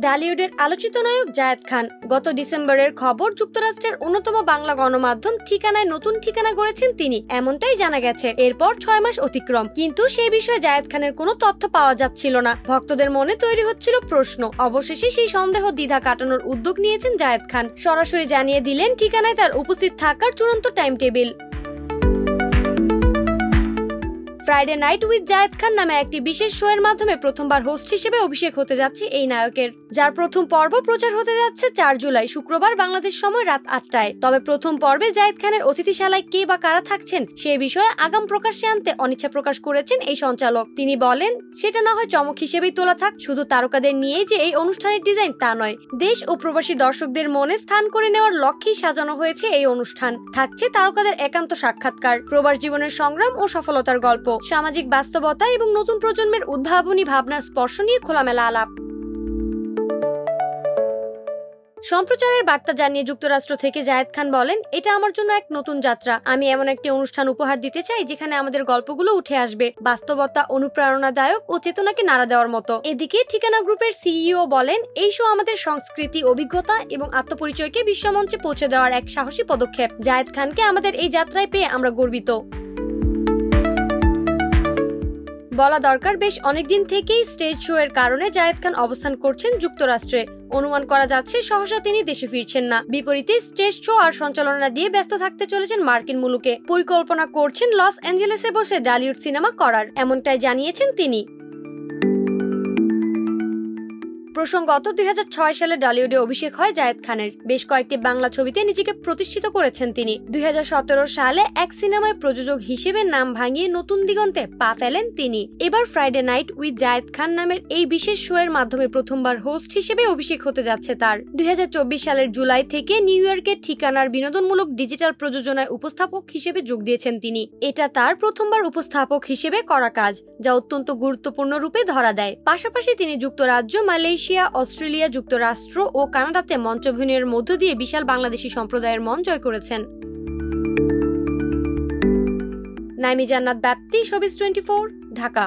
ঢালিউডের আলোচিত নায়ক জায়েদ খান। গত ডিসেম্বরের খবর, যুক্তরাষ্ট্রের অন্যতম বাংলা গণমাধ্যম ঠিকানায় নতুন ঠিকানা গড়েছেন তিনি, এমনটাই জানা গেছে। এরপর 6 মাস অতিক্রম, কিন্তু সেই বিষয়ে জায়েদ খানের কোনো তথ্য পাওয়া যাচ্ছিল না। ভক্তদের মনে তৈরি হচ্ছিল প্রশ্ন। অবশেষে সেই সন্দেহ দ্বিধা কাটানোর উদ্যোগ নিয়েছেন জায়েদ খান। সরাসরি জানিয়ে দিলেন ঠিকানায় তার উপস্থিত থাকার চূড়ান্ত time table. Friday night with Zayed Khan নামে একটি বিশেষ শো এর মাধ্যমে প্রথমবার হোস্ট হিসেবে অভিষেক হতে যাচ্ছে এই নায়কের, যার প্রথম পর্ব প্রচার হতে যাচ্ছে 4 জুলাই শুক্রবার বাংলাদেশ সময় রাত 8টায়। তবে প্রথম পর্বে জায়েদ খানের অতিথিশালায় কে বা কারা থাকছেন সে বিষয়ে আগাম প্রকাশ্যে আনতে অনিচ্ছা প্রকাশ করেছেন এই সঞ্চালক। তিনি বলেন, সেটা না হয় চমক হিসেবেই তোলা থাক, শুধু তারকাদের নিয়েই যে এই অনুষ্ঠানের ডিজাইন তা নয়। দেশ ও প্রবাসী দর্শকদের মনে স্থান করে নেওয়ার লক্ষ্যেই সাজানো হয়েছে এই অনুষ্ঠান। থাকছে তারকাদের একান্ত সাক্ষাৎকার, প্রবাস জীবনের সংগ্রাম ও সফলতার গল্প, সামাজিক বাস্তবতা এবং নতুন প্রজন্মের উদ্ভাবনী ভাবনার স্পর্শ নিয়ে খোলামেলা আলাপ। সম্প্রচারের বার্তা জানিয়ে যুক্তরাষ্ট্র থেকে জায়েদ খান বলেন, এটা আমার জন্য এক নতুন যাত্রা। আমি এমন একটি অনুষ্ঠান উপহার দিতে চাই যেখানে আমাদের গল্পগুলো উঠে আসবে, বাস্তবতা, অনুপ্রেরণাদায়ক ও চেতনাকে নাড়া দেওয়ার মতো। এদিকে ঠিকানা গ্রুপের সিইও বলেন, এই শো আমাদের সংস্কৃতি, অভিজ্ঞতা এবং আত্মপরিচয়কে বিশ্বমঞ্চে পৌঁছে দেওয়ার এক সাহসী পদক্ষেপ। জায়েদ খানকে আমাদের এই যাত্রায় পেয়ে আমরা গর্বিত। বলা দরকার, বেশ অনেকদিন থেকেই স্টেজ শো এর কারণে জায়েদ খান অবস্থান করছেন যুক্তরাষ্ট্রে। অনুমান করা যাচ্ছে সহসা তিনি দেশে ফিরছেন না। বিপরীতে স্টেজ শো আর সঞ্চালনা দিয়ে ব্যস্ত থাকতে চলেছেন মার্কিন মুলুকে। পরিকল্পনা করছেন লস অ্যাঞ্জেলেসে বসে ঢালিউড সিনেমা করার, এমনটাই জানিয়েছেন তিনি। প্রসঙ্গত 2006 সালে ঢালিউডে অভিষেক হয় জায়েদ খানের। বেশ কয়েকটি বাংলা ছবিতে নিজেকে প্রতিষ্ঠিত করেছেন তিনি। 2017 সালে এক সিনেমায় প্রযোজক হিসেবে নাম ভাঙিয়ে নতুন দিগন্তে পা ফেলেন তিনি। এবার ফ্রাইডে নাইট উইথ জায়েদ খান নামের এই বিশেষ শো এর মাধ্যমে প্রথমবার হোস্ট হিসেবে অভিষেক হতে যাচ্ছে তার। 2024 সালের জুলাই থেকে নিউ ইয়র্কের ঠিকানার বিনোদনমূলক ডিজিটাল প্রযোজনায় উপস্থাপক হিসেবে যোগ দিয়েছেন তিনি। এটা তার প্রথমবার উপস্থাপক হিসেবে করা কাজ, যা অত্যন্ত গুরুত্বপূর্ণ রূপে ধরা দেয়। পাশাপাশি তিনি যুক্তরাজ্য, মালয়েশিয়া, অস্ট্রেলিয়া, যুক্তরাষ্ট্র ও কানাডাতে মঞ্চাভিনয়ের মধ্য দিয়ে বিশাল বাংলাদেশি সম্প্রদায়ের মন জয় করেছেন। নাইমি জান্নাত ব্যাপ্তি, শোবিজ 24, ঢাকা।